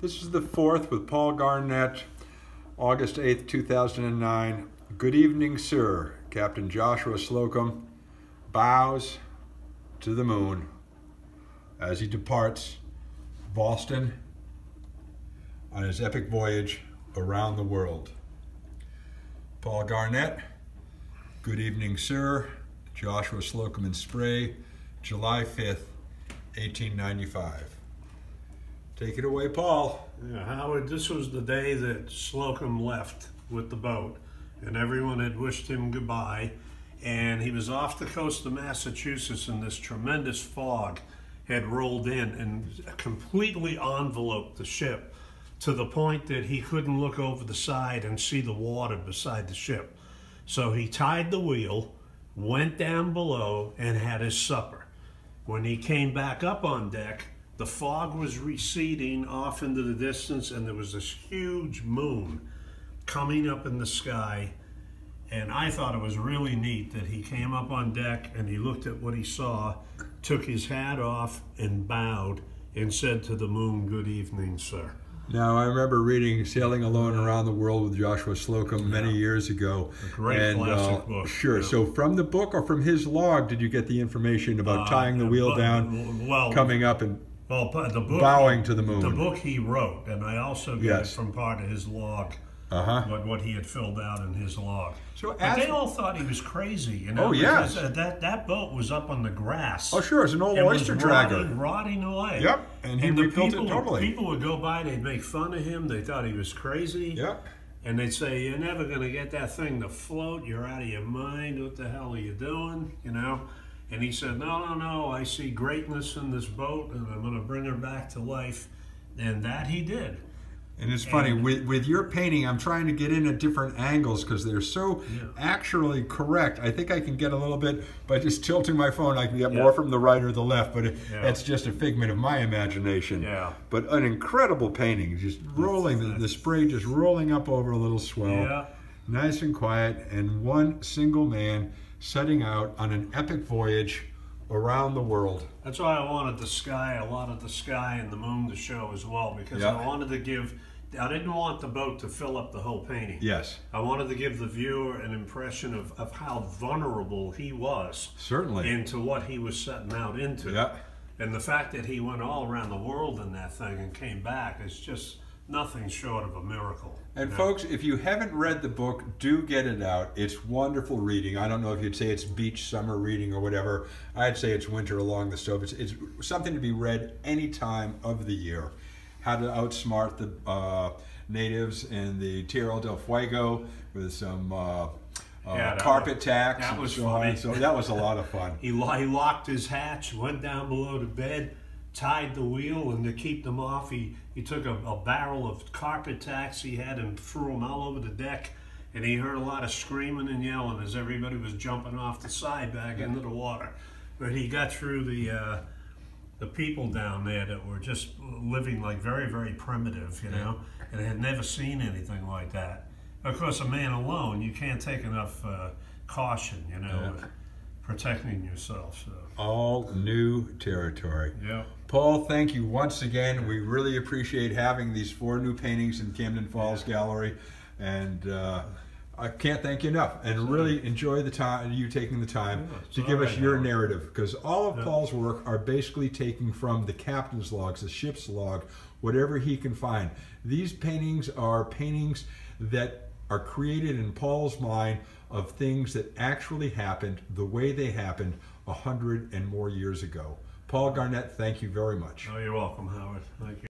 This is the fourth with Paul Garnett, August 8th, 2009. Good evening, sir. Captain Joshua Slocum bows to the moon as he departs Boston on his epic voyage around the world. Paul Garnett, good evening, sir. Joshua Slocum in Spray, July 5th, 1895. Take it away, Paul. Yeah, Howard, this was the day that Slocum left with the boat, and everyone had wished him goodbye, and he was off the coast of Massachusetts, and this tremendous fog had rolled in and completely enveloped the ship to the point that he couldn't look over the side and see the water beside the ship. So he tied the wheel, went down below, and had his supper. When he came back up on deck, the fog was receding off into the distance, and there was this huge moon coming up in the sky. And I thought it was really neat that he came up on deck and he looked at what he saw, took his hat off and bowed and said to the moon, "Good evening, sir." Now, I remember reading Sailing Alone Around the World with Joshua Slocum many years ago. A great classic book. Sure. Yeah. So from the book or from his log, did you get the information about tying the wheel down, coming up and the book, bowing to the moon? The book he wrote, and I also got it from part of his log, what he had filled out in his log. So but they all thought he was crazy, you know. Oh, yes. That boat was up on the grass. Oh, sure. It's an old oyster dragger. Rotting away. Yep. And he rebuilt it totally. People would go by, they'd make fun of him. They thought he was crazy. Yep. And they'd say, "You're never going to get that thing to float. You're out of your mind. What the hell are you doing?" You know. And he said, no, I see greatness in this boat, and I'm going to bring her back to life. And that he did. And it's funny, with your painting, I'm trying to get in at different angles because they're so actually correct. I think I can get a little bit, by just tilting my phone, I can get more from the right or the left, but it's just a figment of my imagination. Yeah. But an incredible painting, just rolling, the spray just rolling up over a little swell. Yeah. Nice and quiet, and one single man setting out on an epic voyage around the world. That's why I wanted the sky, a lot of the sky and the moon to show as well, because I wanted to give, I didn't want the boat to fill up the whole painting. Yes. I wanted to give the viewer an impression of how vulnerable he was. Certainly. Into what he was setting out into. Yeah. And the fact that he went all around the world in that thing and came back is just nothing short of a miracle. And folks, if you haven't read the book, do get it out. It's wonderful reading. I don't know if you'd say it's beach summer reading or whatever. I'd say it's winter along the stove. It's something to be read any time of the year. How to outsmart the natives in the Tierra del Fuego with some carpet tacks. That was funny. So that was a lot of fun. He locked his hatch, went down below to bed, tied the wheel, and to keep them off, he took a barrel of carpet tacks he had and threw them all over the deck, and he heard a lot of screaming and yelling as everybody was jumping off the side back into the water. But he got through the people down there that were just living like very, very primitive, you know, and had never seen anything like that. Of course, a man alone, you can't take enough caution, you know, protecting yourself. So. All new territory. Yeah. Paul, thank you once again. We really appreciate having these 4 new paintings in Camden Falls Gallery, and I can't thank you enough. And really enjoy the time, you taking the time to give us your narrative, because all of Paul's work are basically taken from the captain's logs, the ship's log, whatever he can find. These paintings are paintings that are created in Paul's mind of things that actually happened the way they happened 100 and more years ago. Paul Garnett, thank you very much. Oh, you're welcome, Howard. Thank you.